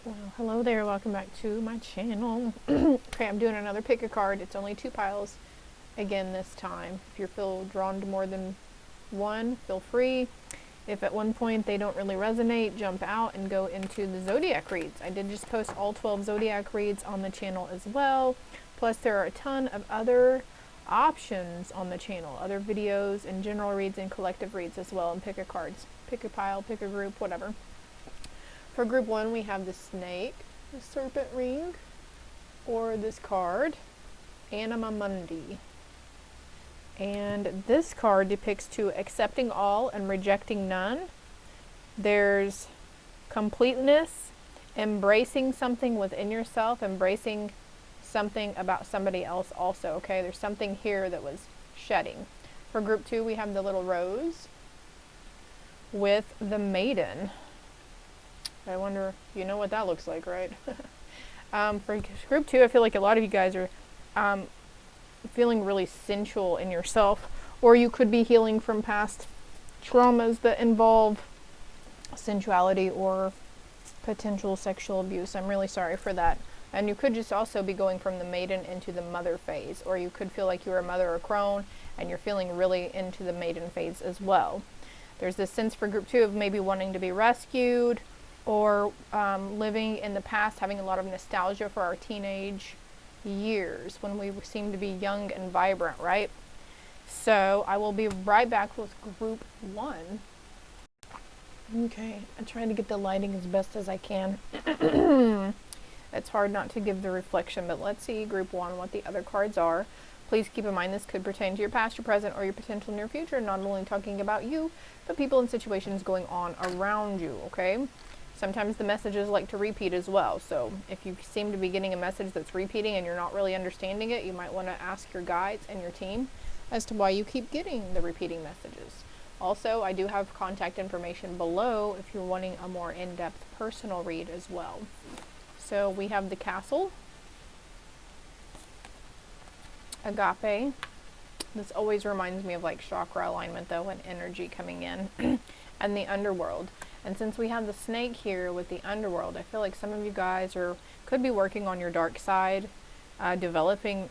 Well, hello there, welcome back to my channel. Okay, I'm doing another pick a card. It's only 2 piles again this time. If you feel drawn to more than one, feel free. If at one point they don't really resonate, jump out and go into the zodiac reads. I did just post all 12 zodiac reads on the channel as well. Plus there are a ton of other options on the channel, other videos and general reads and collective reads as well, and pick a cards. Pick a pile, pick a group, whatever. For group 1, we have the snake, the serpent ring, or this card, Anima Mundi. And this card depicts to accepting all and rejecting none. There's completeness, embracing something within yourself, embracing something about somebody else also, okay? There's something here that was shedding. For group 2, we have the little rose with the maiden. I wonder, you know what that looks like, right? For group 2, I feel like a lot of you guys are feeling really sensual in yourself, or you could be healing from past traumas that involve sensuality or potential sexual abuse. I'm really sorry for that. And you could just also be going from the maiden into the mother phase, or you could feel like you were a mother or crone and you're feeling really into the maiden phase as well. There's this sense for group 2 of maybe wanting to be rescued, or living in the past, having a lot of nostalgia for our teenage years when we seem to be young and vibrant, right? So I will be right back with group 1. Okay, I'm trying to get the lighting as best as I can. It's hard not to give the reflection, but let's see group 1, what the other cards are. Please keep in mind this could pertain to your past, your present, or your potential near future, not only talking about you, but people and situations going on around you, okay? Sometimes the messages like to repeat as well, so if you seem to be getting a message that's repeating and you're not really understanding it, you might want to ask your guides and your team as to why you keep getting the repeating messages. Also, I do have contact information below if you're wanting a more in-depth personal read as well. So we have the castle, agape. This always reminds me of like chakra alignment though, and energy coming in, and the underworld. And since we have the snake here with the underworld, I feel like some of you guys could be working on your dark side, developing,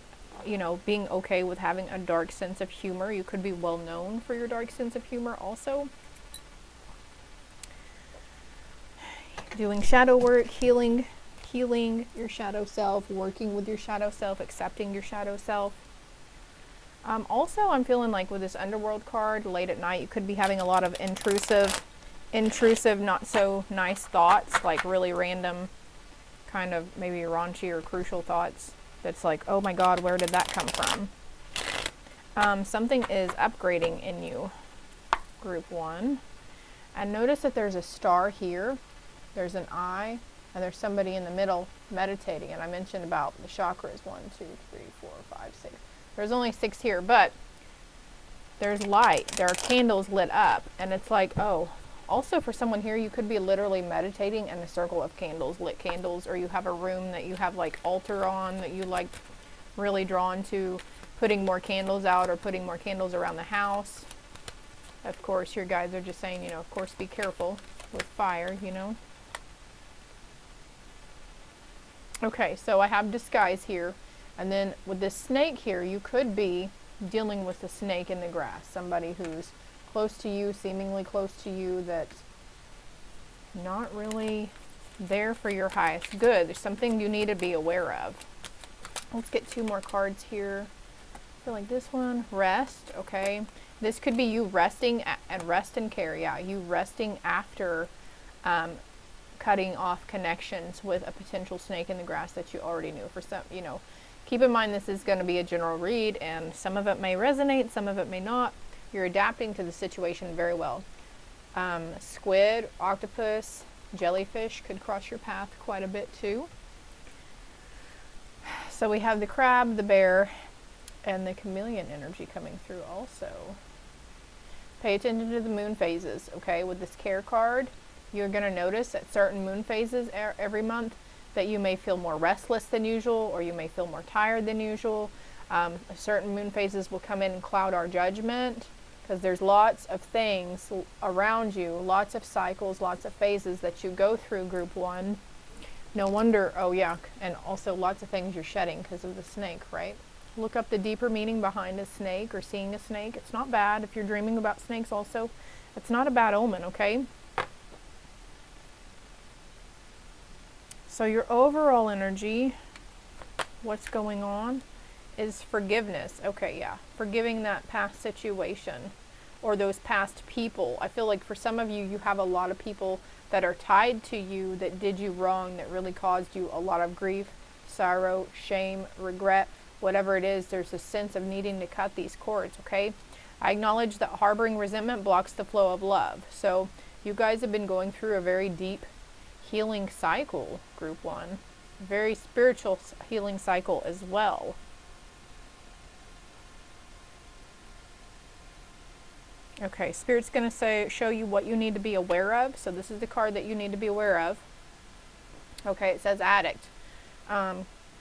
being okay with having a dark sense of humor. You could be well known for your dark sense of humor also. Doing shadow work, healing your shadow self, working with your shadow self, accepting your shadow self. Also, I'm feeling like with this underworld card, late at night, you could be having a lot of intrusive, not so nice thoughts, like really random, kind of maybe raunchy or crucial thoughts. That's like, oh my God, where did that come from? Something is upgrading in you, group 1. And notice that there's a star here, there's an eye, and there's somebody in the middle meditating. And I mentioned about the chakras, 1, 2, 3, 4, 5, 6. There's only 6 here, but there's light. There are candles lit up, and it's like, oh, also for someone here, you could be literally meditating in a circle of candles, lit candles, or you have a room that you have like altar on that you like really drawn to putting more candles out or putting more candles around the house. Of course, your guides are just saying, of course, be careful with fire, Okay, so I have disguise here. And then with this snake here, you could be dealing with the snake in the grass. Somebody who's close to you, seemingly close to you, that's not really there for your highest good. There's something you need to be aware of. Let's get 2 more cards here. I feel like this one, rest, okay. This could be you resting and rest and care, yeah. You resting after cutting off connections with a potential snake in the grass that you already knew. For some, keep in mind this is going to be a general read, and some of it may resonate, some of it may not. You're adapting to the situation very well. Squid, octopus, jellyfish could cross your path quite a bit too. So we have the crab, the bear, and the chameleon energy coming through also. Pay attention to the moon phases, okay? With this care card, you're going to notice at certain moon phases every month that you may feel more restless than usual, or you may feel more tired than usual. Certain moon phases will come in and cloud our judgment, because there's lots of things around you, lots of cycles, lots of phases that you go through, group 1, No wonder, oh yeah, and also lots of things you're shedding because of the snake, right? Look up the deeper meaning behind a snake or seeing a snake. It's not bad if you're dreaming about snakes also. It's not a bad omen, okay? So your overall energy, what's going on, is forgiveness. Okay, yeah. Forgiving that past situation or those past people. I feel like for some of you, you have a lot of people that are tied to you that did you wrong, that really caused you a lot of grief, sorrow, shame, regret, whatever it is. There's a sense of needing to cut these cords, okay? I acknowledge that harboring resentment blocks the flow of love. So you guys have been going through a very deep healing cycle, group one. Very spiritual healing cycle as well. Okay, Spirit's going to show you what you need to be aware of. So this is the card that you need to be aware of. Okay, it says addict.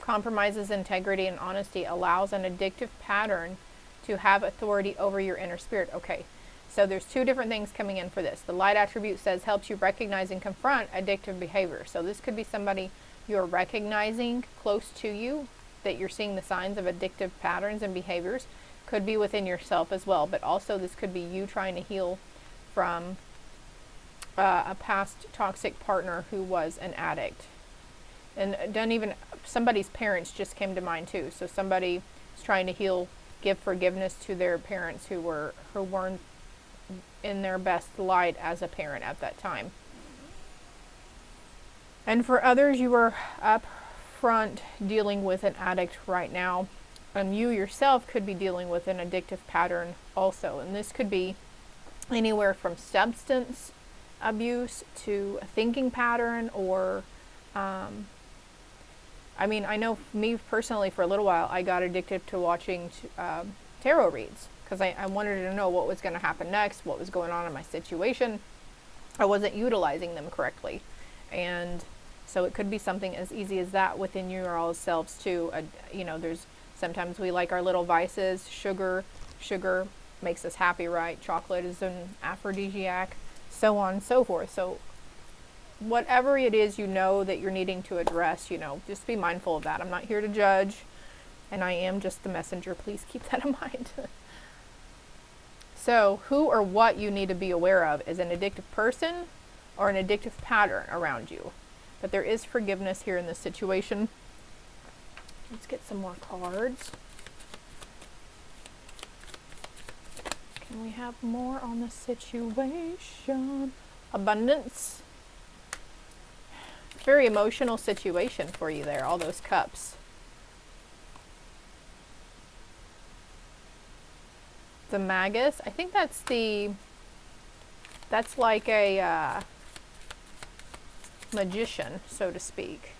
Compromises integrity and honesty, allows an addictive pattern to have authority over your inner spirit. Okay, so there's two different things coming in for this. The light attribute says helps you recognize and confront addictive behavior. So this could be somebody you're recognizing close to you, that you're seeing the signs of addictive patterns and behaviors. Could be within yourself as well, but also this could be you trying to heal from a past toxic partner who was an addict. And don't even, somebody's parents just came to mind too. So somebody is trying to heal, give forgiveness to their parents who weren't in their best light as a parent at that time. And for others, you are up front dealing with an addict right now. And you yourself could be dealing with an addictive pattern also. And this could be anywhere from substance abuse to a thinking pattern, or, I mean, I know me personally, for a little while, I got addicted to watching tarot reads because I wanted to know what was going to happen next, what was going on in my situation. I wasn't utilizing them correctly. And so it could be something as easy as that within your all selves too. You know, sometimes we like our little vices. Sugar makes us happy, right? Chocolate is an aphrodisiac, so on and so forth. So whatever it is, you know, that you're needing to address, you know, just be mindful of that. I'm not here to judge, and I am just the messenger. Please keep that in mind. So who or what you need to be aware of is an addictive person or an addictive pattern around you. But there is forgiveness here in this situation. Let's get some more cards. Can we have more on the situation? Abundance. Very emotional situation for you there, all those cups. The Magus, I think that's like a magician, so to speak.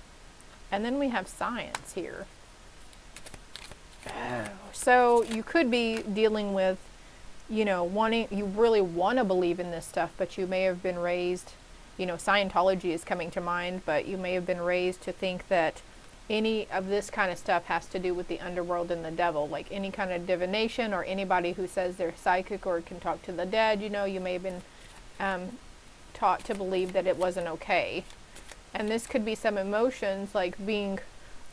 And then we have Science here. So you could be dealing with, you know, you really want to believe in this stuff, but you may have been raised, you know, Scientology is coming to mind, but you may have been raised to think that any of this kind of stuff has to do with the underworld and the devil, like any kind of divination or anybody who says they're psychic or can talk to the dead. You know, you may have been taught to believe that it wasn't okay. And this could be some emotions like being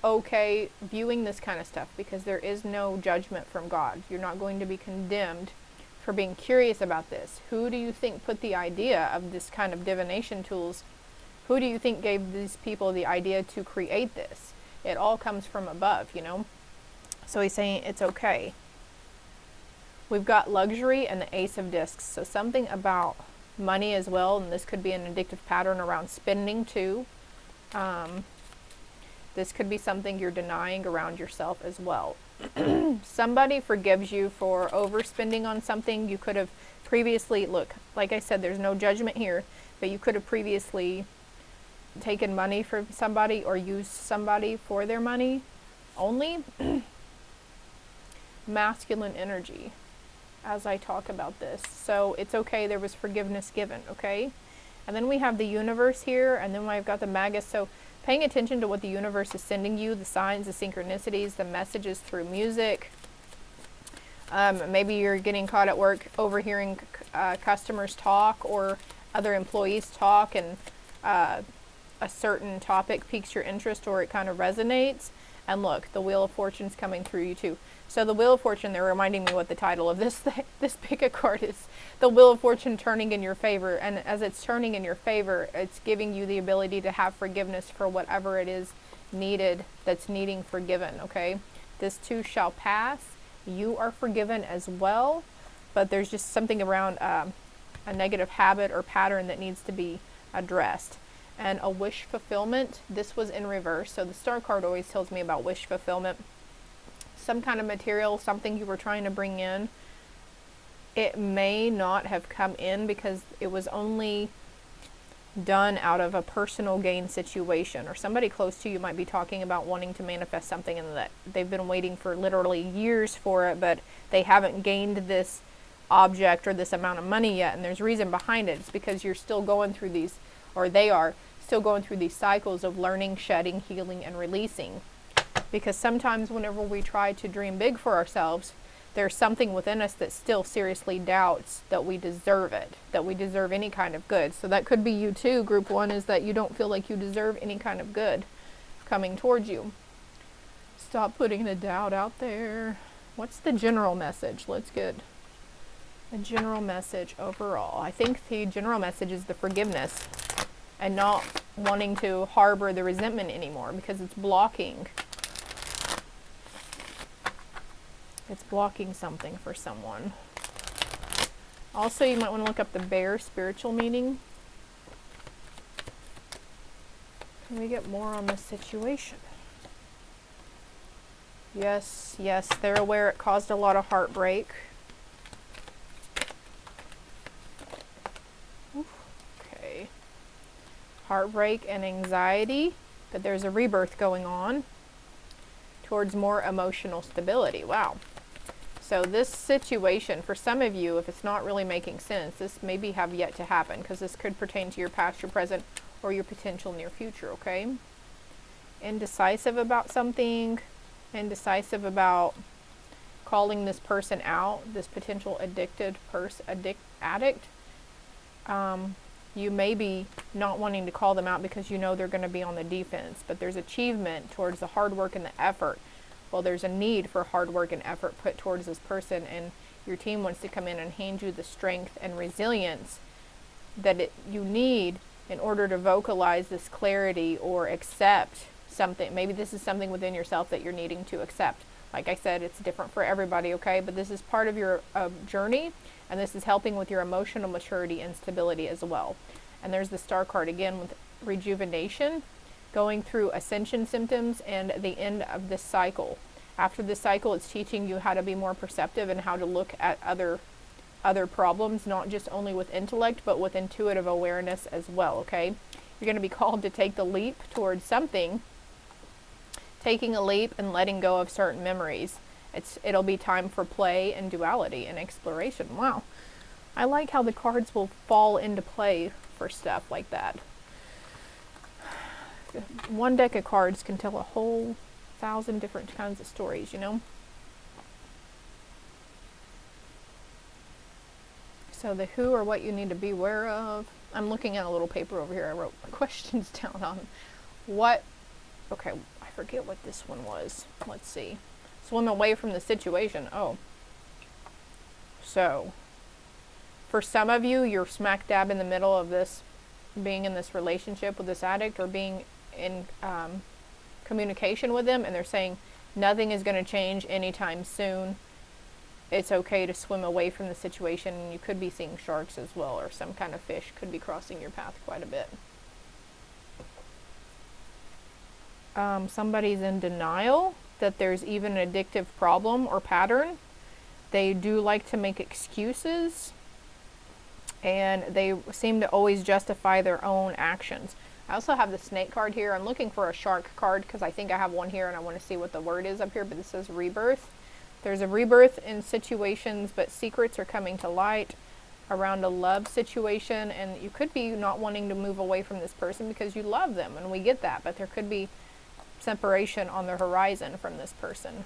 okay viewing this kind of stuff, because there is no judgment from God. You're not going to be condemned for being curious about this. Who do you think put the idea of this kind of divination tools? Who do you think gave these people the idea to create this? It all comes from above, you know? So he's saying it's okay. We've got luxury and the Ace of Discs. So something about money as well, and this could be an addictive pattern around spending too. This could be something you're denying around yourself as well. Somebody forgives you for overspending on something. You could have previously, look, like I said, there's no judgment here, but you could have previously taken money from somebody or used somebody for their money only. Masculine energy as I talk about this. So it's okay, there was forgiveness given, okay? And then we have the universe here, and then I've got the Magus. So paying attention to what the universe is sending you, the signs, the synchronicities, the messages through music. Maybe you're getting caught at work overhearing customers talk or other employees talk, and a certain topic piques your interest or it kind of resonates. And look, the Wheel of Fortune's coming through you too. So the Wheel of Fortune, they're reminding me what the title of this pick a card is. The Wheel of Fortune turning in your favor. And as it's turning in your favor, it's giving you the ability to have forgiveness for whatever it is needed that's needing forgiven, okay? This too shall pass. You are forgiven as well. But there's just something around a negative habit or pattern that needs to be addressed. And a wish fulfillment, this was in reverse. So the Star card always tells me about wish fulfillment. Some kind of material, something you were trying to bring in. It may not have come in because it was only done out of a personal gain situation. Or somebody close to you might be talking about wanting to manifest something and that they've been waiting for literally years for it, but they haven't gained this object or this amount of money yet. And there's reason behind it. It's because you're still going through these, or they are still going through these cycles of learning, shedding, healing, and releasing. Because sometimes whenever we try to dream big for ourselves, there's something within us that still seriously doubts that we deserve it, that we deserve any kind of good. So that could be you too. Group 1 is that you don't feel like you deserve any kind of good coming towards you. Stop putting the doubt out there. What's the general message? Let's get a general message overall. I think the general message is the forgiveness and not wanting to harbor the resentment anymore because it's blocking. It's blocking something for someone. Also, you might want to look up the bear spiritual meaning. Can we get more on this situation? Yes, yes, they're aware it caused a lot of heartbreak. Okay. Heartbreak and anxiety, but there's a rebirth going on towards more emotional stability. Wow. So this situation, for some of you, if it's not really making sense, this maybe have yet to happen because this could pertain to your past, your present, or your potential near future, okay? Indecisive about something, indecisive about calling this person out, this potential addict. You may be not wanting to call them out because you know they're going to be on the defense, but there's achievement towards the hard work and the effort. Well, there's a need for hard work and effort put towards this person, and your team wants to come in and hand you the strength and resilience that you need in order to vocalize this clarity or accept something. Maybe this is something within yourself that you're needing to accept. Like I said, it's different for everybody, okay? But this is part of your journey, and this is helping with your emotional maturity and stability as well. And there's the Star card again with rejuvenation, going through ascension symptoms and the end of this cycle. After this cycle, it's teaching you how to be more perceptive and how to look at other problems, not just only with intellect, but with intuitive awareness as well, okay? You're going to be called to take the leap towards something, taking a leap and letting go of certain memories. It'll be time for play and duality and exploration. Wow. I like how the cards will fall into play for stuff like that. One deck of cards can tell a whole 1,000 different kinds of stories, you know? So the who or what you need to be aware of. I'm looking at a little paper over here. I wrote questions down on what. Okay, I forget what this one was. Let's see. Swim away from the situation. Oh. So, for some of you, you're smack dab in the middle of this, being in this relationship with this addict or being in communication with them, and they're saying nothing is going to change anytime soon. It's okay to swim away from the situation, and you could be seeing sharks as well, or some kind of fish could be crossing your path quite a bit. Somebody's in denial that there's even an addictive problem or pattern. They do like to make excuses, and they seem to always justify their own actions. I also have the snake card here. I'm looking for a shark card because I think I have one here and I want to see what the word is up here, but this says rebirth. There's a rebirth in situations, but secrets are coming to light around a love situation, and you could be not wanting to move away from this person because you love them, and we get that, but there could be separation on the horizon from this person.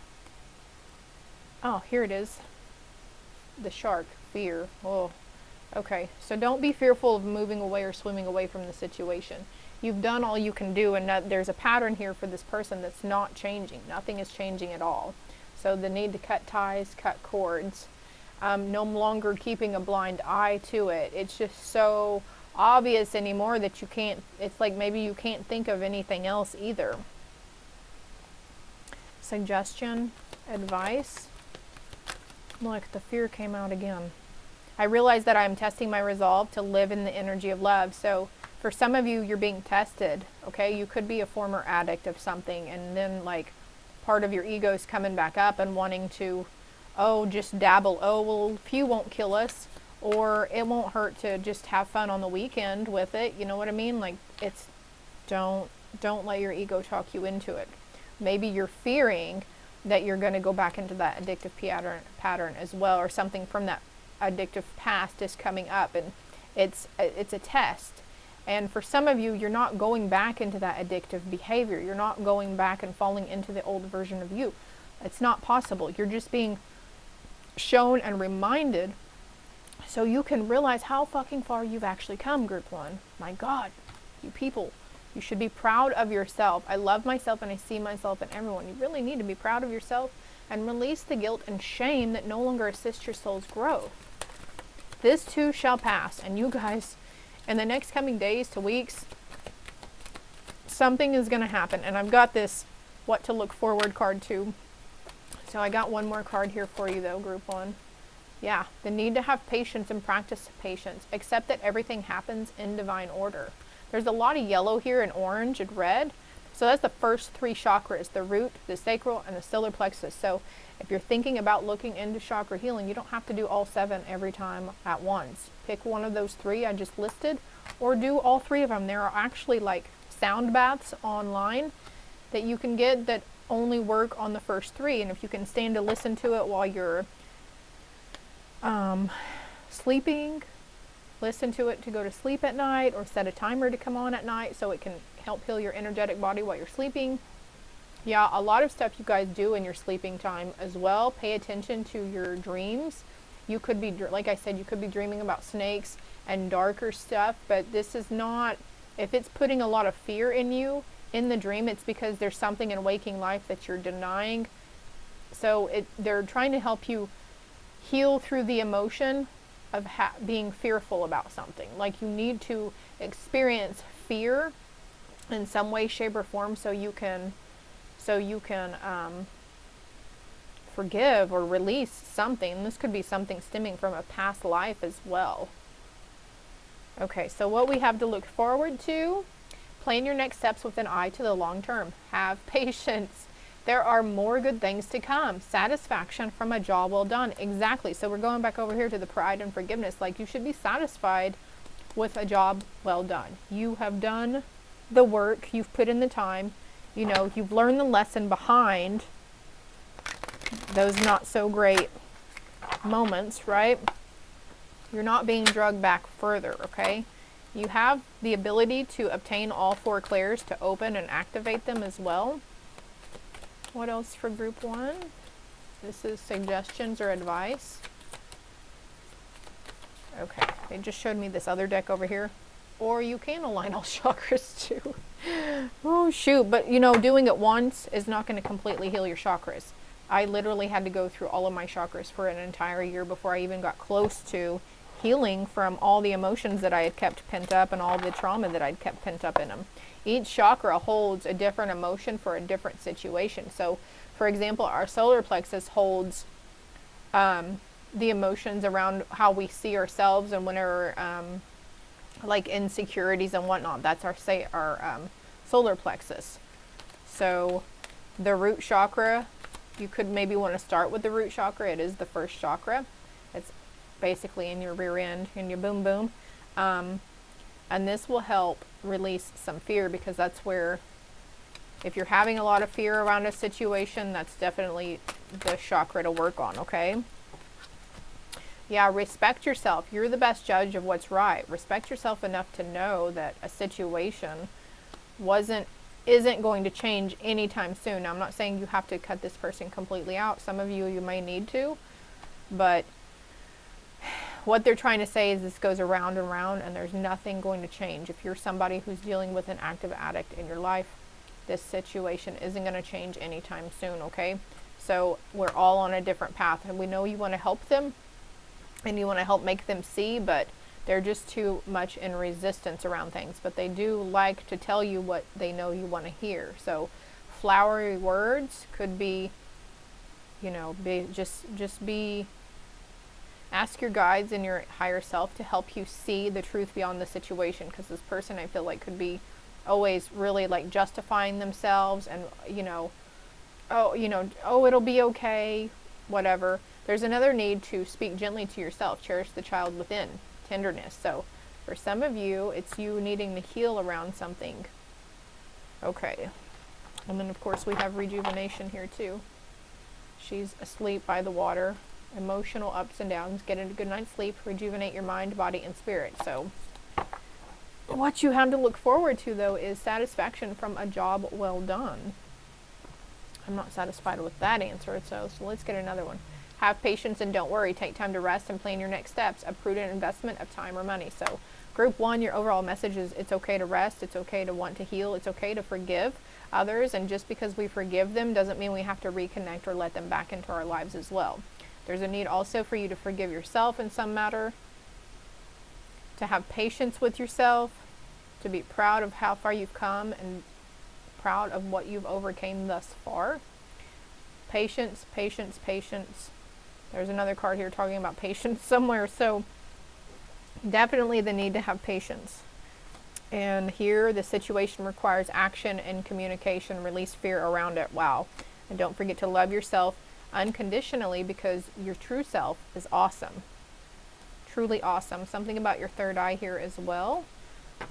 Oh, here it is. The shark, fear. Oh, okay. So don't be fearful of moving away or swimming away from the situation. You've done all you can do, and there's a pattern here for this person that's not changing. Nothing is changing at all. So the need to cut ties, cut cords, no longer keeping a blind eye to it. It's just so obvious anymore that you can't, it's like maybe you can't think of anything else either. Suggestion, advice. Look, the fear came out again. I realize that I'm testing my resolve to live in the energy of love. So for some of you, you're being tested, okay? You could be a former addict of something, and then like part of your ego is coming back up and wanting to, oh, just dabble. Oh, well, few won't kill us, or it won't hurt to just have fun on the weekend with it. You know what I mean? Like, it's, don't let your ego talk you into it. Maybe you're fearing that you're going to go back into that addictive pattern as well, or something from that addictive past is coming up, and it's a test. And for some of you, you're not going back into that addictive behavior. You're not going back and falling into the old version of you. It's not possible. You're just being shown and reminded so you can realize how fucking far you've actually come, group one. My God, you people, you should be proud of yourself. I love myself and I see myself in everyone. You really need to be proud of yourself and release the guilt and shame that no longer assists your soul's growth. This too shall pass. And you guys, in the next coming days to weeks, something is going to happen. And I've got this what to look forward card too. So I got one more card here for you though, group one. Yeah, the need to have patience and practice patience. Accept that everything happens in divine order. There's a lot of yellow here and orange and red. So that's the first three chakras, the root, the sacral, and the solar plexus. So if you're thinking about looking into chakra healing, you don't have to do all 7 every time at once. Pick one of those 3 I just listed, or do all 3 of them. There are actually like sound baths online that you can get that only work on the first 3. And if you can stand to listen to it while you're sleeping, listen to it to go to sleep at night, or set a timer to come on at night so it can help heal your energetic body while you're sleeping. Yeah, a lot of stuff you guys do in your sleeping time as well. Pay attention to your dreams. You could be, like I said, you could be dreaming about snakes and darker stuff, but this is not, if it's putting a lot of fear in you in the dream, it's because there's something in waking life that you're denying. So they're trying to help you heal through the emotion of being fearful about something. Like, you need to experience fear in some way, shape, or form so you can forgive or release something. This could be something stemming from a past life as well. Okay, so what we have to look forward to: plan your next steps with an eye to the long term. Have patience. There are more good things to come. Satisfaction from a job well done. Exactly. So we're going back over here to the pride and forgiveness. Like, you should be satisfied with a job well done. You have done the work. You've put in the time. You know, you've learned the lesson behind those not so great moments, right? You're not being drugged back further, okay? You have the ability to obtain all 4 clairs to open and activate them as well. What else for group 1? This is suggestions or advice. Okay, they just showed me this other deck over here. Or you can align all chakras too. Oh shoot, but you know, doing it once is not going to completely heal your chakras. I literally had to go through all of my chakras for an entire year before I even got close to healing from all the emotions that I had kept pent up and all the trauma that I'd kept pent up in them. Each chakra holds a different emotion for a different situation. So, for example, our solar plexus holds the emotions around how we see ourselves and whenever like insecurities and whatnot. That's our solar plexus. So the root chakra, you could maybe want to start with the root chakra. It is the first chakra. It's basically in your rear end, in your boom boom. And this will help release some fear, because that's where, if you're having a lot of fear around a situation, that's definitely the chakra to work on, okay? Yeah, respect yourself. You're the best judge of what's right. Respect yourself enough to know that a situation isn't going to change anytime soon. Now, I'm not saying you have to cut this person completely out. Some of you may need to, but what they're trying to say is this goes around and around, and there's nothing going to change. If you're somebody who's dealing with an active addict in your life, this situation isn't going to change anytime soon, okay? So we're all on a different path, and we know you want to help them and you want to help make them see, but they're just too much in resistance around things. But they do like to tell you what they know you want to hear. So flowery words could be, you know, ask your guides and your higher self to help you see the truth beyond the situation, because this person, I feel like, could be always really like justifying themselves and, oh, it'll be okay, whatever. There's another need to speak gently to yourself, cherish the child within, tenderness. So for some of you, it's you needing to heal around something. Okay. And then of course we have rejuvenation here too. She's asleep by the water. Emotional ups and downs. Get a good night's sleep. Rejuvenate your mind, body, and spirit. So what you have to look forward to, though, is satisfaction from a job well done. I'm not satisfied with that answer, so let's get another one. Have patience and don't worry. Take time to rest and plan your next steps. A prudent investment of time or money. So group 1, your overall message is it's okay to rest. It's okay to want to heal. It's okay to forgive others. And just because we forgive them doesn't mean we have to reconnect or let them back into our lives as well. There's a need also for you to forgive yourself in some matter, to have patience with yourself, to be proud of how far you've come and proud of what you've overcame thus far. Patience, patience, patience. There's another card here talking about patience somewhere. So definitely the need to have patience. And here the situation requires action and communication. Release fear around it. Wow. And don't forget to love yourself unconditionally, because your true self is awesome. Truly awesome. Something about your third eye here as well.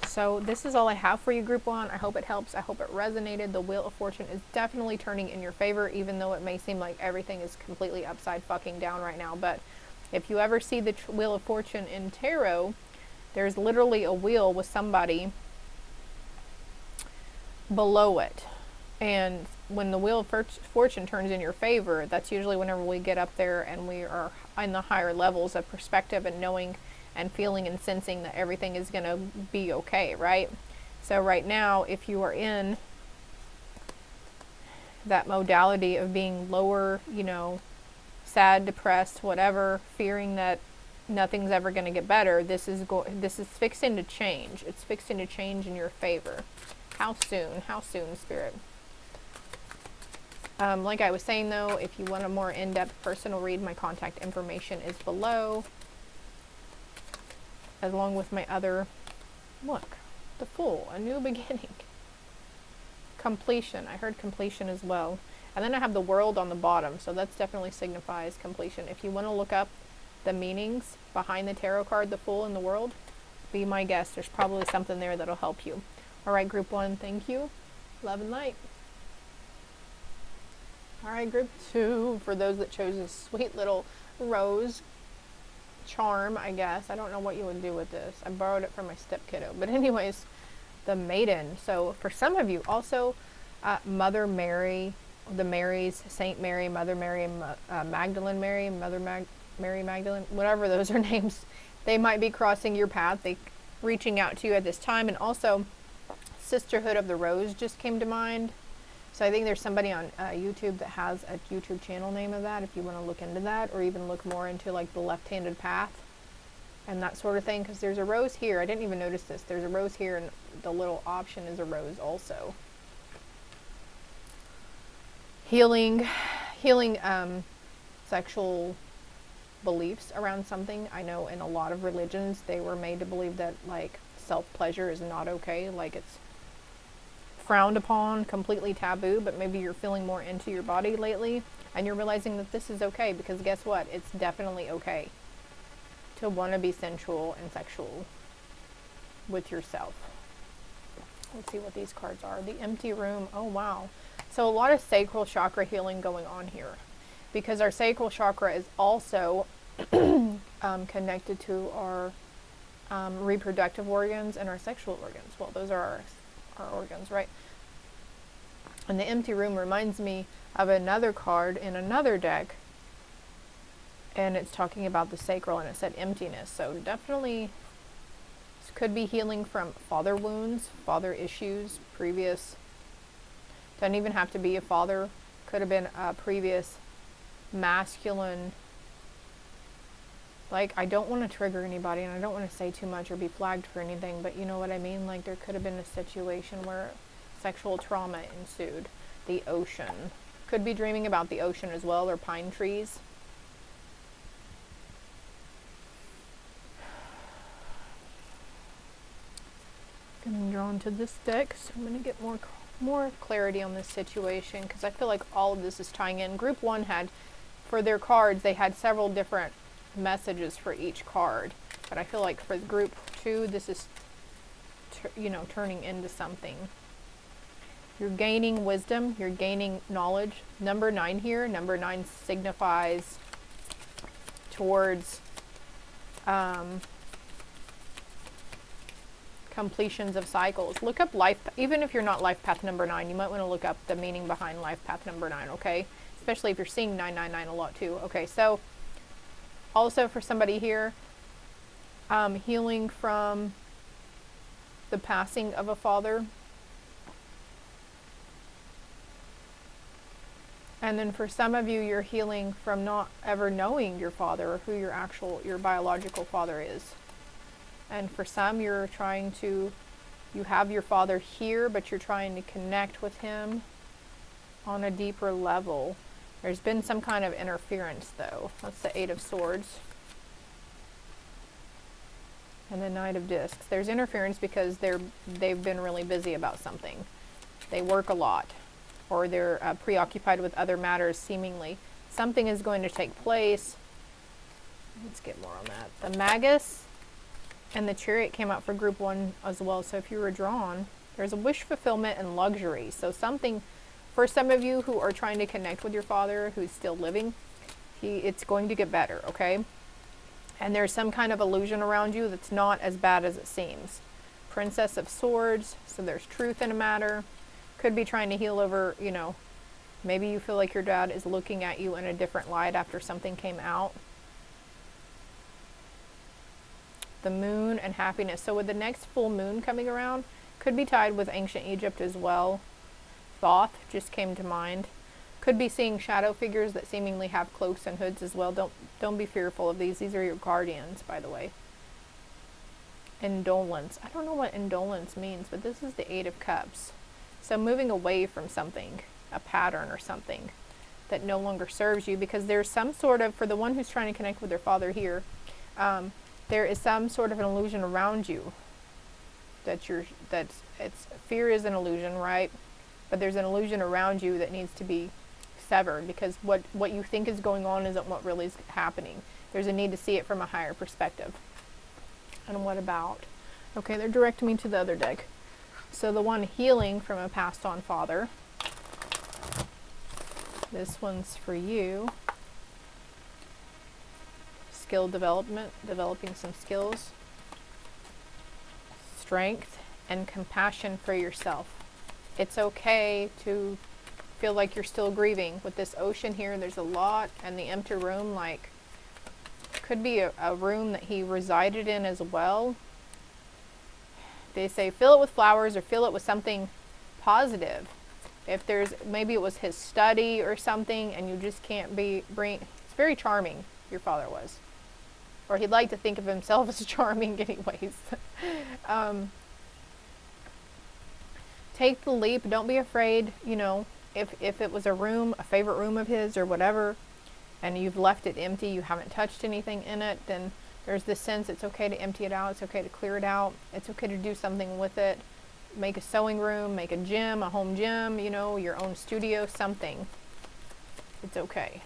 So this is all I have for you, group 1. I hope it helps. I hope it resonated. The Wheel of Fortune is definitely turning in your favor, even though it may seem like everything is completely upside fucking down right now. But if you ever see the Wheel of Fortune in tarot, there's literally a wheel with somebody below it. And when the Wheel of Fortune turns in your favor, that's usually whenever we get up there and we are in the higher levels of perspective and knowing and feeling and sensing that everything is going to be okay, right? So right now, if you are in that modality of being lower, sad, depressed, whatever, fearing that nothing's ever going to get better, this is fixing to change. It's fixing to change in your favor. How soon? How soon, Spirit? Like I was saying, though, if you want a more in-depth personal read, my contact information is below, along with my other, look, the Fool, a new beginning. Completion. I heard completion as well. And then I have the World on the bottom, so that definitely signifies completion. If you want to look up the meanings behind the tarot card, the Fool and the World, be my guest. There's probably something there that'll help you. All right, group 1, thank you. Love and light. All right, group 2, for those that chose a sweet little rose charm, I guess. I don't know what you would do with this. I borrowed it from my step kiddo. But anyways, the Maiden. So for some of you, also Mother Mary, the Marys, Saint Mary, Mother Mary, Magdalene Mary, Mary Magdalene, whatever those are names, they might be crossing your path. They reaching out to you at this time. And also Sisterhood of the Rose just came to mind. So I think there's somebody on YouTube that has a YouTube channel name of that, if you want to look into that, or even look more into like the left-handed path and that sort of thing, because there's a rose here. I didn't even notice this. There's a rose here, and the little option is a rose also. Healing sexual beliefs around something. I know in a lot of religions, they were made to believe that like self-pleasure is not okay, like it's frowned upon, completely taboo, but maybe you're feeling more into your body lately and you're realizing that this is okay, because guess what? It's definitely okay to want to be sensual and sexual with yourself. Let's see what these cards are. The Empty Room. Oh, wow. So a lot of sacral chakra healing going on here, because our sacral chakra is also connected to our reproductive organs and our sexual organs. Well, those are our organs, right? And the Empty Room reminds me of another card in another deck, And it's talking about the sacral, and it said emptiness. So definitely this could be healing from father wounds, father issues, previous. Doesn't even have to be a father. Could have been a previous masculine. Like, I don't want to trigger anybody, and I don't want to say too much or be flagged for anything, but you know what I mean? Like, there could have been a situation where sexual trauma ensued. The ocean. Could be dreaming about the ocean as well, or pine trees. I'm drawn to this deck, so I'm going to get more clarity on this situation, because I feel like all of this is tying in. Group 1 had, for their cards, they had several different messages for each card, but I feel like for group 2, this is turning into something. You're gaining wisdom, you're gaining knowledge. Number 9 here, number 9 signifies towards completions of cycles. Look up life, even if you're not life path number 9, you might want to look up the meaning behind life path number 9, okay? Especially if you're seeing 999 a lot too. Okay, so also for somebody here, healing from the passing of a father. And then for some of you, you're healing from not ever knowing your father or who your biological father is. And for some, you have your father here, but you're trying to connect with him on a deeper level. There's been some kind of interference, though. That's the 8 of Swords. And the Knight of Discs. There's interference because they've been really busy about something. They work a lot, or they're preoccupied with other matters, seemingly. Something is going to take place. Let's get more on that. The Magus and the Chariot came out for group 1 as well. So if you were drawn, there's a wish fulfillment and luxury. So something, for some of you who are trying to connect with your father who's still living, it's going to get better, okay? And there's some kind of illusion around you that's not as bad as it seems. Princess of Swords, so there's truth in a matter. Could be trying to heal over, maybe you feel like your dad is looking at you in a different light after something came out. The Moon and happiness. So with the next full moon coming around, could be tied with ancient Egypt as well. Thoth just came to mind. Could be seeing shadow figures that seemingly have cloaks and hoods as well. Don't be fearful of these. These are your guardians, by the way. Indolence. I don't know what indolence means, but this is the 8 of Cups. So moving away from something, a pattern or something that no longer serves you, because there's some sort of, for the one who's trying to connect with their father here, there is some sort of an illusion around you fear is an illusion, right? But there's an illusion around you that needs to be severed, because what you think is going on isn't what really is happening. There's a need to see it from a higher perspective. And what about? Okay, they're directing me to the other deck. So the one healing from a passed on father. This one's for you. Skill development, developing some skills. Strength and compassion for yourself. It's okay to feel like you're still grieving. With this ocean here, there's a lot, and the empty room, like, could be a room that he resided in as well. They say fill it with flowers or fill it with something positive. If maybe it was his study or something, and you just can't it's very charming, your father was. Or he'd like to think of himself as charming anyways. Take the leap. Don't be afraid, if it was a favorite room of his or whatever, and you've left it empty, you haven't touched anything in it, then there's this sense it's okay to empty it out, it's okay to clear it out, it's okay to do something with it. Make a sewing room, make a gym, a home gym, your own studio, something. It's okay.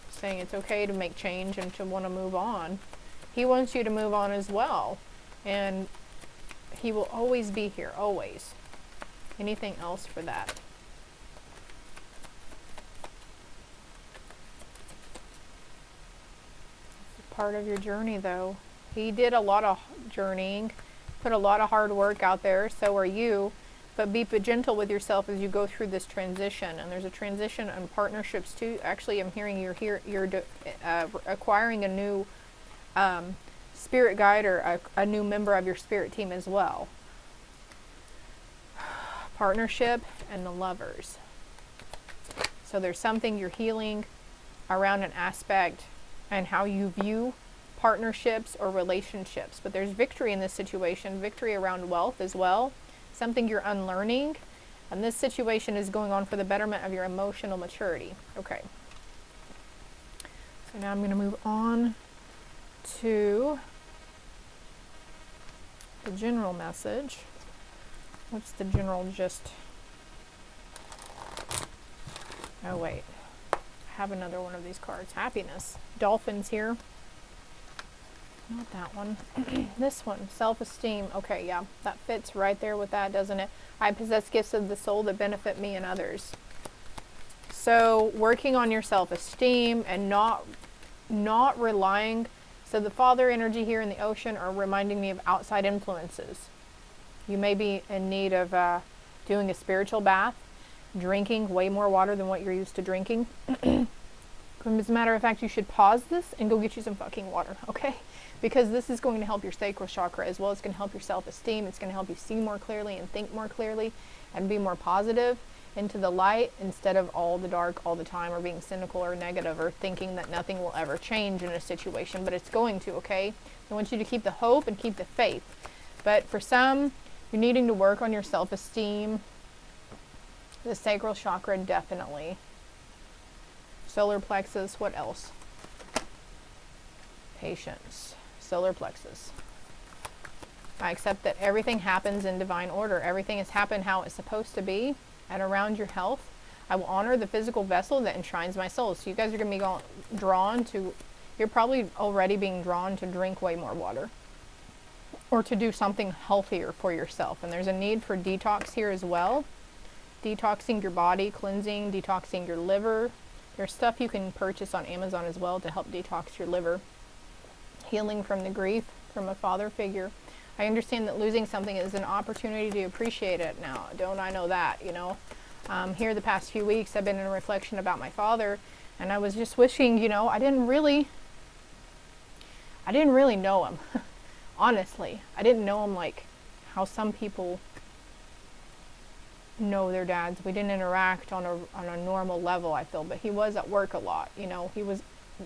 Saying it's okay to make change and to want to move on. He wants you to move on as well. And he will always be here, always. Anything else for that? It's part of your journey, though. He did a lot of journeying, put a lot of hard work out there. So are you. But be gentle with yourself as you go through this transition. And there's a transition in partnerships too. Actually, I'm hearing you're acquiring a new spirit guide or a new member of your spirit team as well. Partnership and the Lovers. So there's something you're healing around an aspect and how you view partnerships or relationships. But there's victory in this situation, victory around wealth as well, something you're unlearning. And this situation is going on for the betterment of your emotional maturity. Okay. So now I'm going to move on to the general message. What's the general gist? Oh, wait. I have another one of these cards. Happiness. Dolphins here. Not that one. This one. Self-esteem. Okay, yeah. That fits right there with that, doesn't it? I possess gifts of the soul that benefit me and others. So, working on your self-esteem and not relying. So, the father energy here in the ocean are reminding me of outside influences. You may be in need of doing a spiritual bath, drinking way more water than what you're used to drinking. As a matter of fact, you should pause this and go get you some fucking water, okay? Because this is going to help your sacral chakra as well as going to help your self-esteem. It's going to help you see more clearly and think more clearly and be more positive into the light instead of all the dark all the time, or being cynical or negative or thinking that nothing will ever change in a situation, but it's going to, okay? I want you to keep the hope and keep the faith. But for some, you're needing to work on your self-esteem. The sacral chakra, definitely. Solar plexus, what else? Patience. Solar plexus. I accept that everything happens in divine order. Everything has happened how it's supposed to be. And around your health, I will honor the physical vessel that enshrines my soul. So you guys are going to be drawn to, you're probably already being drawn to drink way more water. Or to do something healthier for yourself. And there's a need for detox here as well. Detoxing your body, cleansing, detoxing your liver. There's stuff you can purchase on Amazon as well to help detox your liver. Healing from the grief from a father figure. I understand that losing something is an opportunity to appreciate it now. Don't I know that, you know? Here the past few weeks I've been in a reflection about my father, and I was just wishing, you know, I didn't really know him. Honestly, I didn't know him like how some people know their dads. We didn't interact on a normal level, I feel, but he was at work a lot, you know.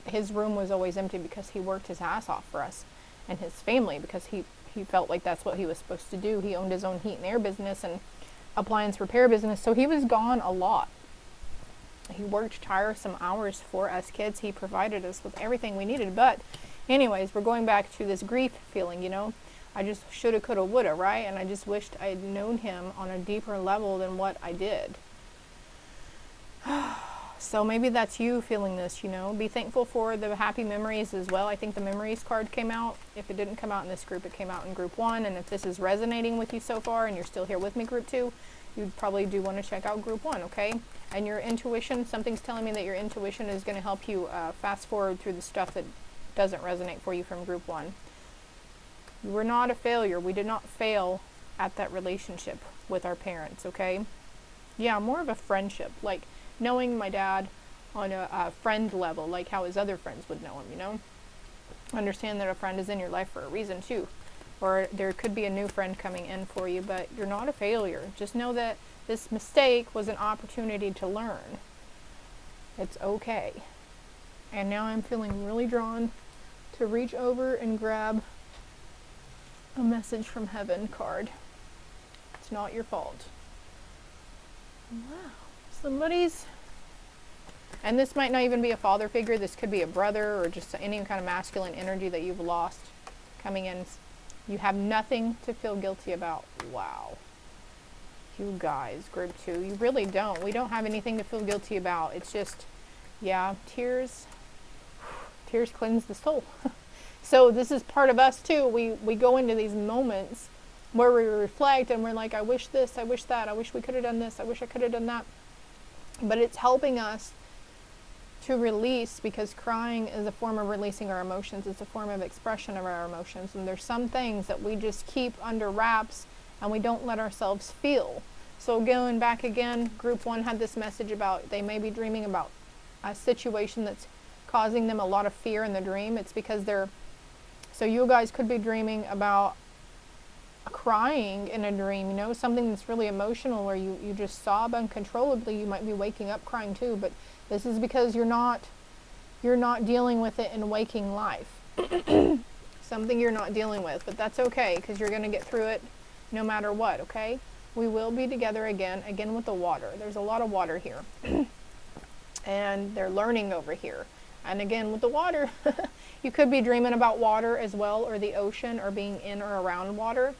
His room was always empty because he worked his ass off for us and his family, because he felt like that's what he was supposed to do. He owned his own heat and air business and appliance repair business, so he was gone a lot. He worked tiresome hours for us kids. He provided us with everything we needed. But anyways, we're going back to this grief feeling, you know. I just shoulda, coulda, woulda, right? And I just wished I had known him on a deeper level than what I did. So maybe that's you feeling this, you know. Be thankful for the happy memories as well. I think the memories card came out. If it didn't come out in this group, it came out in group 1. And if this is resonating with you so far and you're still here with me, group 2, you probably do want to check out group 1, okay? And your intuition, something's telling me that your intuition is going to help you fast forward through the stuff that doesn't resonate for you from group 1. You were not a failure. We did not fail at that relationship with our parents, okay? Yeah, more of a friendship, like knowing my dad on a friend level, like how his other friends would know him, you know? Understand that a friend is in your life for a reason too. Or there could be a new friend coming in for you, but you're not a failure. Just know that this mistake was an opportunity to learn. It's okay. And now I'm feeling really drawn to reach over and grab a message from heaven card. It's not your fault. Wow. Somebody's, and this might not even be a father figure. This could be a brother or just any kind of masculine energy that you've lost coming in. You have nothing to feel guilty about. Wow. You guys, group 2, you really don't. We don't have anything to feel guilty about. It's just, yeah, tears cleanse the soul. So this is part of us too. We go into these moments where we reflect and we're like, I wish this, I wish that, I wish we could have done this, I wish I could have done that. But it's helping us to release, because crying is a form of releasing our emotions. It's a form of expression of our emotions. And there's some things that we just keep under wraps and we don't let ourselves feel. So going back again, group 1 had this message about they may be dreaming about a situation that's causing them a lot of fear in the dream. It's because so you guys could be dreaming about crying in a dream, you know, something that's really emotional, or you just sob uncontrollably. You might be waking up crying too, but this is because you're not dealing with it in waking life. Something you're not dealing with, but that's okay, because you're going to get through it no matter what, okay? We will be together again with the water. There's a lot of water here. And they're learning over here. And again, with the water, you could be dreaming about water as well, or the ocean, or being in or around water.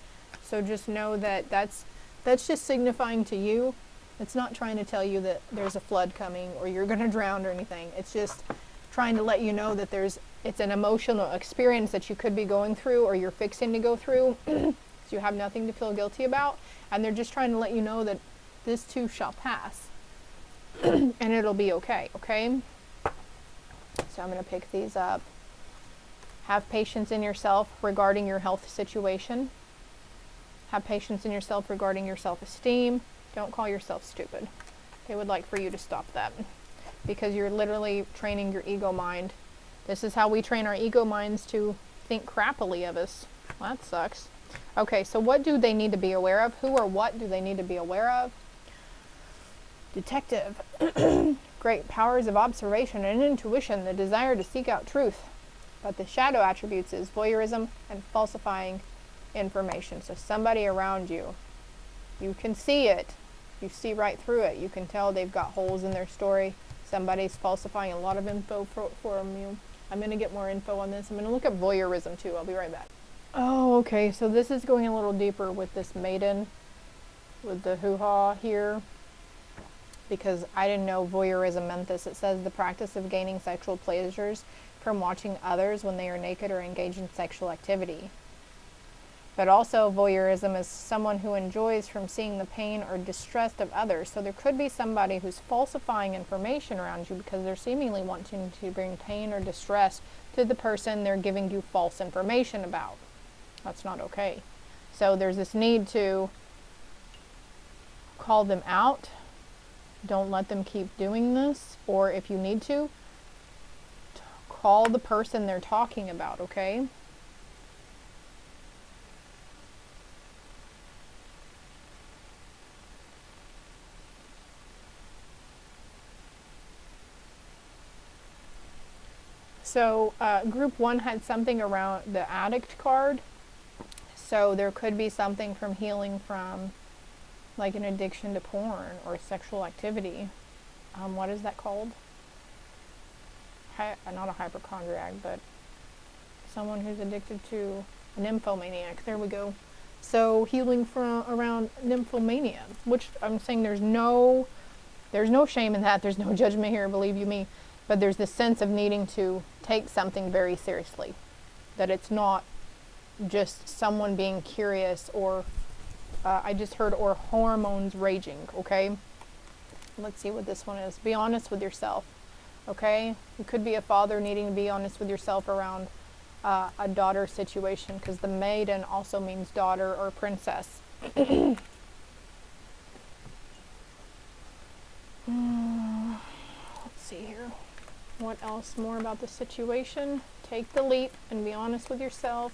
So just know that that's just signifying to you. It's not trying to tell you that there's a flood coming or you're going to drown or anything. It's just trying to let you know that it's an emotional experience that you could be going through, or you're fixing to go through. So you have nothing to feel guilty about. And they're just trying to let you know that this too shall pass. And it'll be okay, okay? So I'm going to pick these up. Have patience in yourself regarding your health situation. Have patience in yourself regarding your self-esteem. Don't call yourself stupid. They would like for you to stop that, because you're literally training your ego mind. This is how we train our ego minds to think crappily of us. Well, that sucks. Okay, so what do they need to be aware of? Who or what do they need to be aware of? Detective. Great powers of observation and intuition, the desire to seek out truth. But the shadow attributes is voyeurism and falsifying information. So somebody around you, you can see it. You see right through it. You can tell they've got holes in their story. Somebody's falsifying a lot of info from you. I'm going to get more info on this. I'm going to look at voyeurism too. I'll be right back. Oh, okay. So this is going a little deeper with this maiden, with the hoo-ha here, because I didn't know voyeurism meant this. It says the practice of gaining sexual pleasures from watching others when they are naked or engaged in sexual activity. But also voyeurism is someone who enjoys from seeing the pain or distress of others. So there could be somebody who's falsifying information around you because they're seemingly wanting to bring pain or distress to the person they're giving you false information about. That's not okay. So there's this need to call them out. Don't let them keep doing this. Or if you need to, call the person they're talking about, okay? So group 1 had something around the addict card. So there could be something from healing from like an addiction to porn or sexual activity. What is that called? Not a hypochondriac, but someone who's addicted to a nymphomaniac. There we go. So healing from around nymphomania, which I'm saying there's no shame in that. There's no judgment here, believe you me. But there's this sense of needing to take something very seriously. That it's not just someone being curious or, I just heard, or hormones raging, okay? Let's see what this one is. Be honest with yourself, okay? You could be a father needing to be honest with yourself around a daughter situation, because the maiden also means daughter or princess. Let's see here. What else more about the situation? Take the leap and be honest with yourself.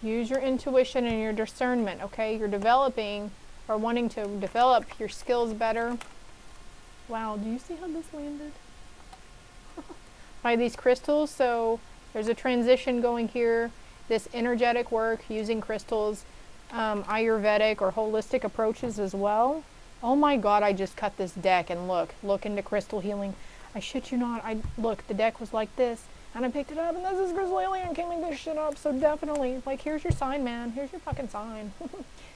Use your intuition and your discernment, okay? You're developing or wanting to develop your skills better. Wow, do you see how this landed? By these crystals, so there's a transition going here. This energetic work using crystals, Ayurvedic or holistic approaches as well. Oh my God, I just cut this deck and look into crystal healing. I shit you not, look, the deck was like this, and I picked it up, and this is crystal healing, and can't make this shit up, so definitely, like, here's your sign, man, here's your fucking sign.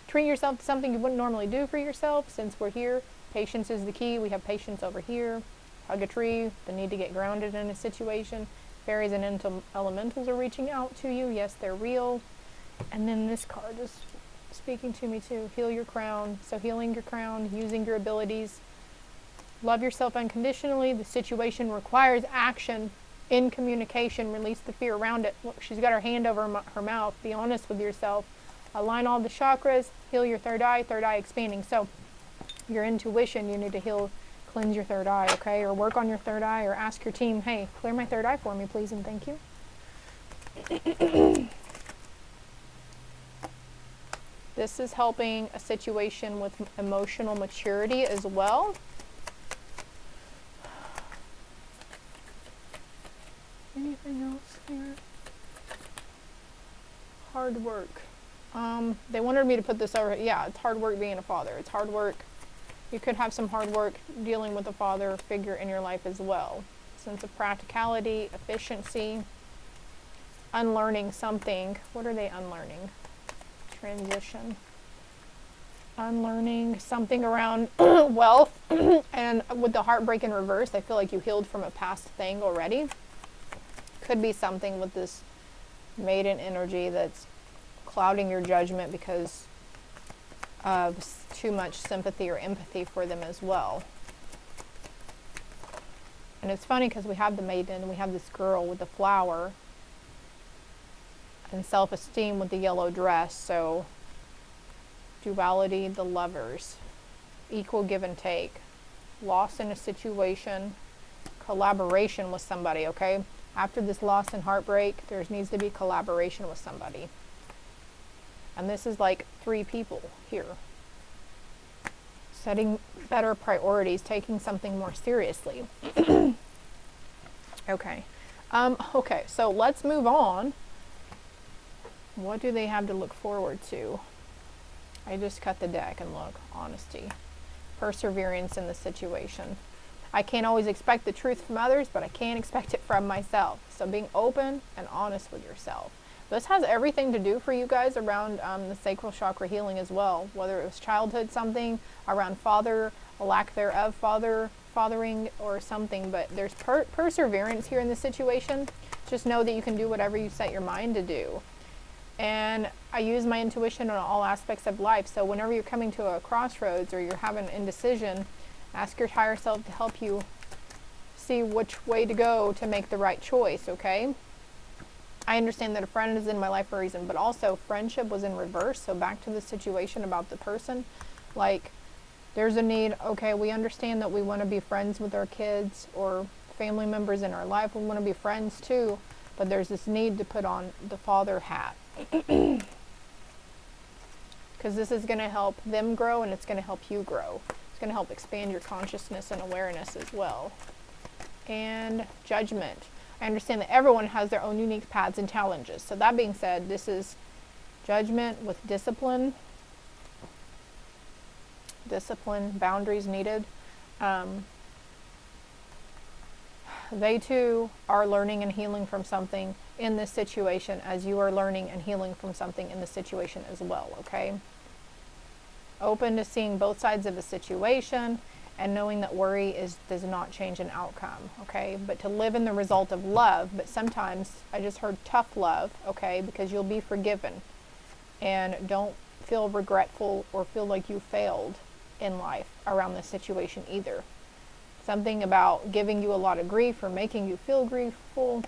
Treat yourself to something you wouldn't normally do for yourself, since we're here. Patience is the key. We have patience over here. Hug a tree, the need to get grounded in a situation. Fairies and elementals are reaching out to you. Yes, they're real. And then this card is speaking to me too. Heal your crown. So healing your crown, using your abilities. Love yourself unconditionally. The situation requires action in communication. Release the fear around it. Look, she's got her hand over her mouth. Be honest with yourself. align all the chakras, heal your third eye expanding. So your intuition, you need to heal, cleanse your third eye, okay? Or work on your third eye, or ask your team, hey, clear my third eye for me, please, and thank you. This is helping a situation with emotional maturity as well. Anything else here? Hard work. They wanted me to put this over. Yeah, it's hard work being a father. It's hard work. You could have some hard work dealing with a father figure in your life as well. Sense of practicality, efficiency, unlearning something. What are they unlearning? Transition. Unlearning something around wealth. And with the heartbreak in reverse, I feel like you healed from a past thing already. Could be something with this maiden energy that's clouding your judgment because of too much sympathy or empathy for them as well. And it's funny because we have the maiden, we have this girl with the flower, and self-esteem with the yellow dress. So duality, the lovers, equal give and take, loss in a situation, collaboration with somebody, okay? After this loss and heartbreak, there needs to be collaboration with somebody. And this is like 3 people here. Setting better priorities, taking something more seriously. Okay. Okay, so let's move on. What do they have to look forward to? I just cut the deck and look. Honesty. Perseverance in the situation. I can't always expect the truth from others, but I can expect it from myself. So being open and honest with yourself. This has everything to do for you guys around the sacral chakra healing as well. Whether it was childhood, something around father, a lack thereof, fathering or something. But there's perseverance here in this situation. Just know that you can do whatever you set your mind to do. And I use my intuition in all aspects of life. So whenever you're coming to a crossroads or you're having indecision, ask your higher self to help you see which way to go to make the right choice, okay? I understand that a friend is in my life for a reason, but also friendship was in reverse. So back to the situation about the person, like there's a need, okay, we understand that we want to be friends with our kids or family members in our life. We want to be friends too, but there's this need to put on the father hat. Because this is going to help them grow and it's going to help you grow. It's going to help expand your consciousness and awareness as well. And judgment. I understand that everyone has their own unique paths and challenges. So that being said, this is judgment with discipline. Discipline, boundaries needed. They too are learning and healing from something in this situation as you are learning and healing from something in the situation as well, okay? Open to seeing both sides of the situation and knowing that worry does not change an outcome, okay? But to live in the result of love, but sometimes, I just heard tough love, okay? Because you'll be forgiven. And don't feel regretful or feel like you failed in life around this situation either. Something about giving you a lot of grief or making you feel griefful,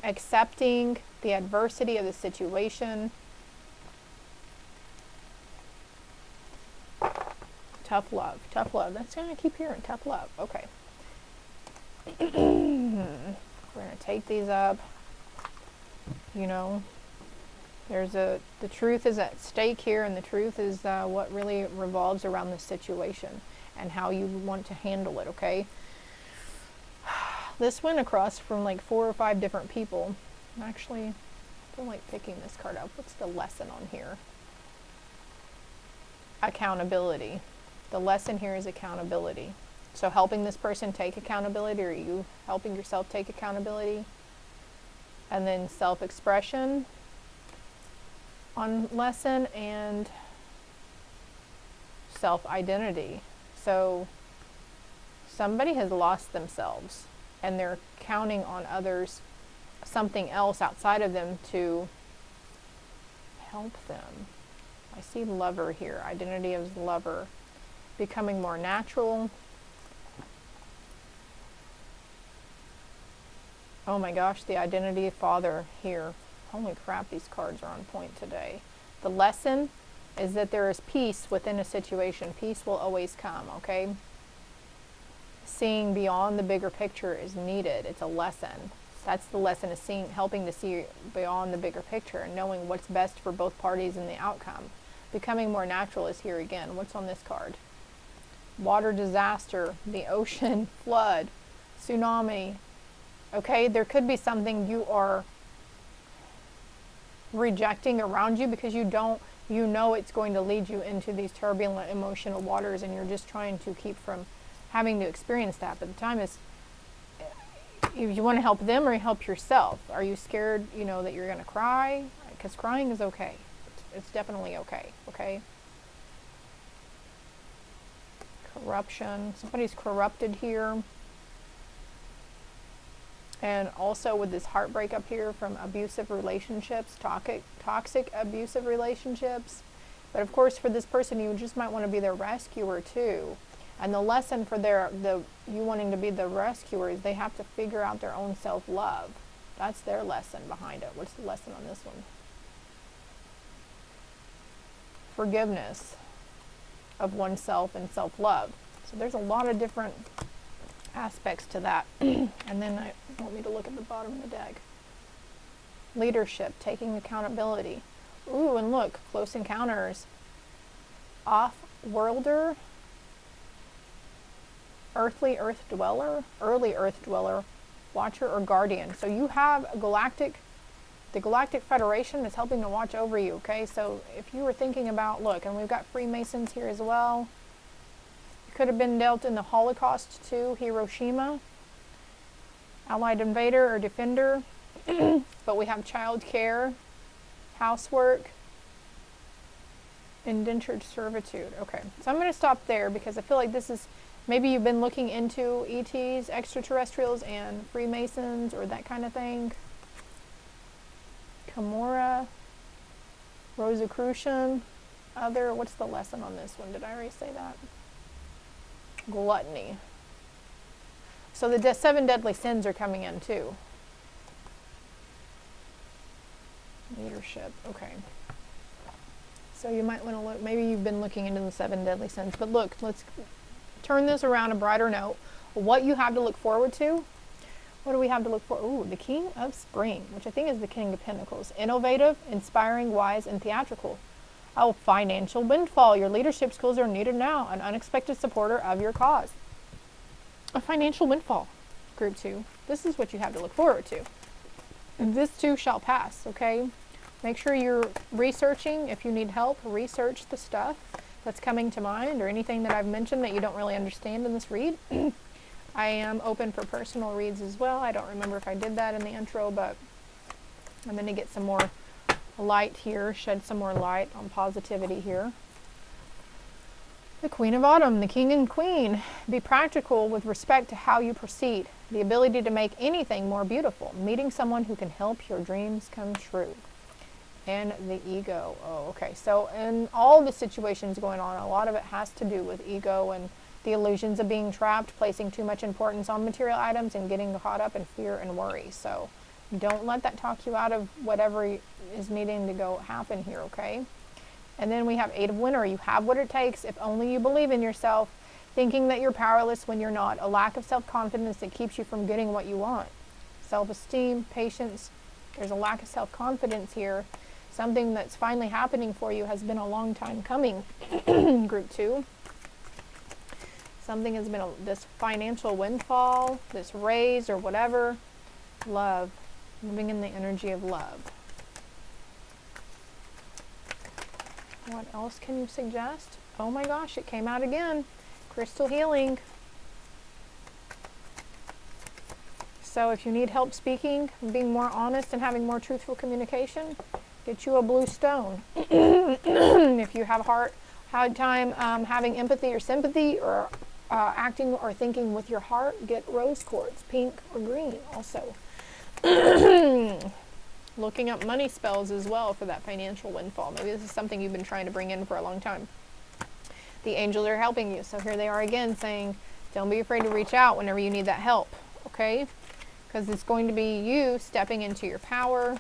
accepting the adversity of the situation. Tough love, tough love. That's going to keep hearing, tough love. Okay. We're going to take these up. You know, the truth is at stake here, and the truth is what really revolves around this situation and how you want to handle it, okay? This went across from like 4 or 5 different people. Actually, I don't like picking this card up. What's the lesson on here? Accountability. The lesson here is accountability. So helping this person take accountability, or you helping yourself take accountability. And then self-expression on lesson, and self-identity. So somebody has lost themselves and they're counting on others, something else outside of them, to help them. I see lover here, identity as lover, becoming more natural. Oh my gosh, the identity of father here. Holy crap, these cards are on point today. The lesson is that there is peace within a situation. Peace will always come, okay? Seeing beyond the bigger picture is needed. It's a lesson. That's the lesson, is helping to see beyond the bigger picture and knowing what's best for both parties in the outcome. Becoming more natural is here again. What's on this card? Water disaster, the ocean, flood, tsunami. Okay, there could be something you are rejecting around you because you know it's going to lead you into these turbulent emotional waters, and you're just trying to keep from having to experience that. But the time is, you want to help them or help yourself. Are you scared, that you're going to cry? Because crying is okay. It's definitely okay, okay? Corruption. Somebody's corrupted here. And also with this heartbreak up here from abusive relationships, toxic abusive relationships. But of course, for this person, you just might want to be their rescuer too. And the lesson for you wanting to be the rescuer is they have to figure out their own self-love. That's their lesson behind it. What's the lesson on this one? Forgiveness of oneself and self-love. So there's a lot of different aspects to that. And then I want me to look at the bottom of the deck. Leadership, taking accountability. Ooh, and look, close encounters. Off-worlder. Earthly earth dweller, early earth dweller, watcher or guardian. So you have the Galactic Federation is helping to watch over you, okay? So if you were thinking about, look, and we've got Freemasons here as well. You could have been dealt in the Holocaust too, Hiroshima, Allied invader or defender. But we have child care, housework, indentured servitude. Okay, so I'm going to stop there because I feel like this is, maybe you've been looking into ETs, extraterrestrials, and Freemasons, or that kind of thing. Kimura, Rosicrucian, other, what's the lesson on this one? Did I already say that? Gluttony. So the 7 deadly sins are coming in too. Leadership, okay. So you might want to look, maybe you've been looking into the 7 deadly sins, but look, let's turn this around a brighter note. What you have to look forward to. What do we have to look for? Ooh, the King of Spring, which I think is the King of Pentacles. Innovative, inspiring, wise, and theatrical. Oh, financial windfall. Your leadership skills are needed now. An unexpected supporter of your cause. A financial windfall. Group 2. This is what you have to look forward to. This too shall pass, okay? Make sure you're researching. If you need help, research the stuff that's coming to mind, or anything that I've mentioned that you don't really understand in this read. I am open for personal reads as well. I don't remember if I did that in the intro, but I'm going to get some more light here, shed some more light on positivity here. The Queen of Autumn, the King and Queen. Be practical with respect to how you proceed. The ability to make anything more beautiful. Meeting someone who can help your dreams come true. And the ego. Oh, okay. So in all the situations going on, a lot of it has to do with ego and the illusions of being trapped, placing too much importance on material items, and getting caught up in fear and worry. So don't let that talk you out of whatever is needing to go happen here, okay? And then we have 8 of Winter. You have what it takes if only you believe in yourself, thinking that you're powerless when you're not. A lack of self-confidence that keeps you from getting what you want. Self-esteem, patience. There's a lack of self-confidence here. Something that's finally happening for you has been a long time coming. Group 2. Something has been this financial windfall, this raise or whatever. Love. Moving in the energy of love. What else can you suggest? Oh my gosh, it came out again. Crystal healing. So if you need help speaking, being more honest and having more truthful communication, get you a blue stone. If you have a hard time having empathy or sympathy, or acting or thinking with your heart, get rose quartz, pink or green also. Looking up money spells as well for that financial windfall. Maybe this is something you've been trying to bring in for a long time. The angels are helping you. So here they are again saying, don't be afraid to reach out whenever you need that help, okay? Because it's going to be you stepping into your power.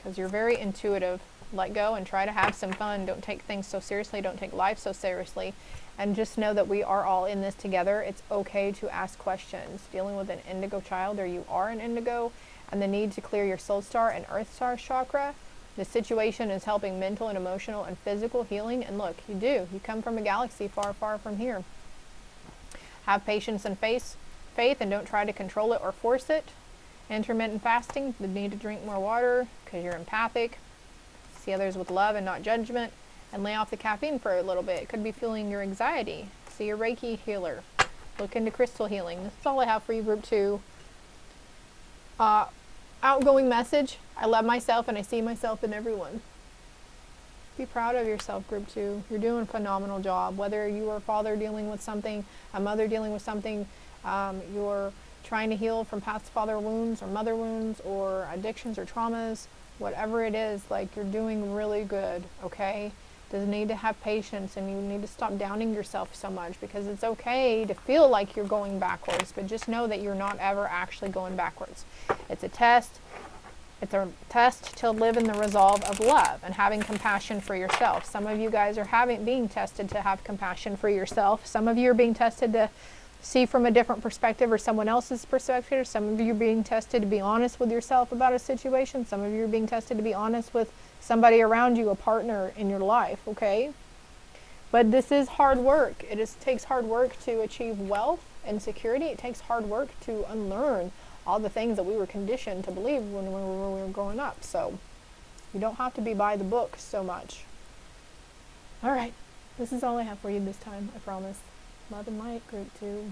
because you're very intuitive. Let go and try to have some fun. Don't take things so seriously. Don't take life so seriously. And just know that we are all in this together. It's okay to ask questions. Dealing with an indigo child, or you are an indigo, and the need to clear your soul star and earth star chakra. The situation is helping mental and emotional and physical healing. And look, you do. You come from a galaxy far, far from here. Have patience and faith, and don't try to control it or force it. Intermittent fasting, the need to drink more water because you're empathic. See others with love and not judgment, and lay off the caffeine for a little bit. It could be fueling your anxiety. See a Reiki healer. Look into crystal healing. This is all I have for you, group 2. Outgoing message. I love myself and I see myself in everyone. Be proud of yourself, group 2. You're doing a phenomenal job. Whether you are a father dealing with something, a mother dealing with something, you're trying to heal from past father wounds or mother wounds or addictions or traumas, whatever it is, like, you're doing really good, okay? Doesn't need to have patience, and you need to stop downing yourself so much, because it's okay to feel like you're going backwards, but just know that you're not ever actually going backwards. It's a test. It's a test to live in the resolve of love and having compassion for yourself. Some of you guys are being tested to have compassion for yourself. Some of you are being tested to see from a different perspective or someone else's perspective. Some of you are being tested to be honest with yourself about a situation. Some of you are being tested to be honest with somebody around you, a partner in your life, okay? But this is hard work. Takes hard work to achieve wealth and security. It takes hard work to unlearn all the things that we were conditioned to believe when we were growing up. So you don't have to be by the book so much. All right, this is all I have for you this time, I promise. Love and light, group 2.